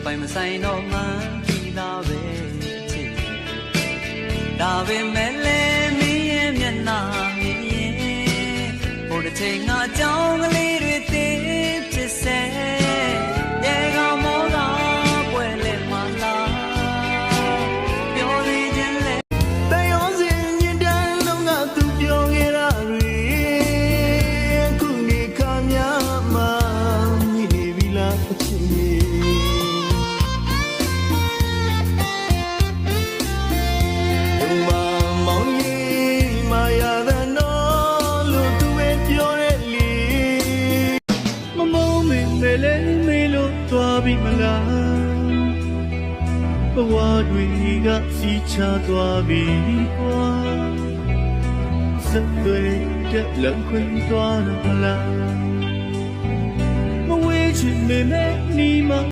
ပိုင်မဆိုင်တော့မှပြီးသားပဲချစ်ဒါပေမဲ့လည်းမင်းရဲ့မျက်နှာမြင်ရင်ဟိုတစ်ချိန်ငါကြောင်းကလေးတွေသိဖြစ်စေရေကောင်မောကပွဲလဲမလားပြောနေခြင်းလဲတန်ရောစင်ညင်တန်းလုံးကသူပြောခဲ့တာတွေခုနေခါများမှမြည်နေပြီလားအချစ်သွားပြီမလားဘဝတွေကစီချသွားပြီကွာစက်တွေတက်လက်ခွင်သွားတော့မလားမဝေးချင်နေနဲ့နီးမ